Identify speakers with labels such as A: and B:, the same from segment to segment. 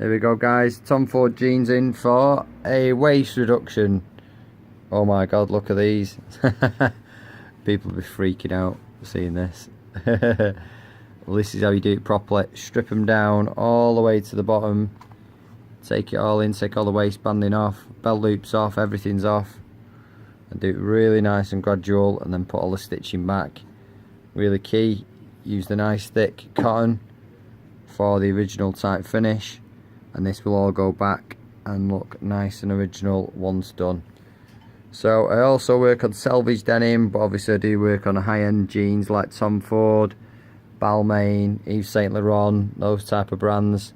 A: There we go, guys. Tom Ford jeans in for a waist reduction. Oh my god, look at these. People will be freaking out seeing this. Well, this is how you do it properly. Strip them down all the way to the bottom. Take it all in, take all the waistbanding off, belt loops off, everything's off. And do it really nice and gradual, and then put all the stitching back. Really key, use the nice thick cotton for the original type finish. And this will all go back and look nice and original once done. So I also work on selvage denim, but obviously I do work on high-end jeans like Tom Ford, Balmain, Yves Saint Laurent, those type of brands.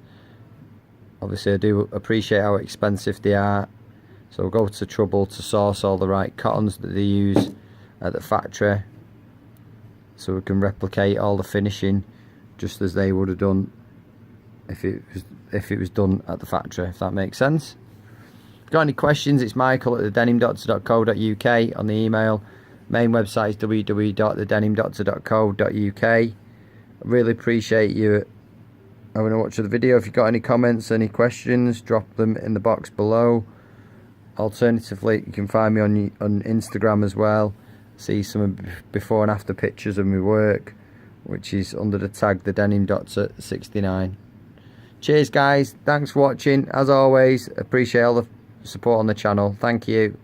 A: Obviously I do appreciate how expensive they are, so we'll go to trouble to source all the right cottons that they use at the factory, so we can replicate all the finishing just as they would have done if it was done at the factory, if that makes sense. If you've got any questions, it's Michael at thedenimdoctor.co.uk on the email. Main website is www.thedenimdoctor.co.uk. I really appreciate you having a watch of the video. If you've got any comments, any questions, drop them in the box below. Alternatively, you can find me on Instagram as well. See some before and after pictures of my work, which is under the tag The Denim Doctor 69. Cheers guys, thanks for watching. As always, appreciate all the support on the channel. Thank you.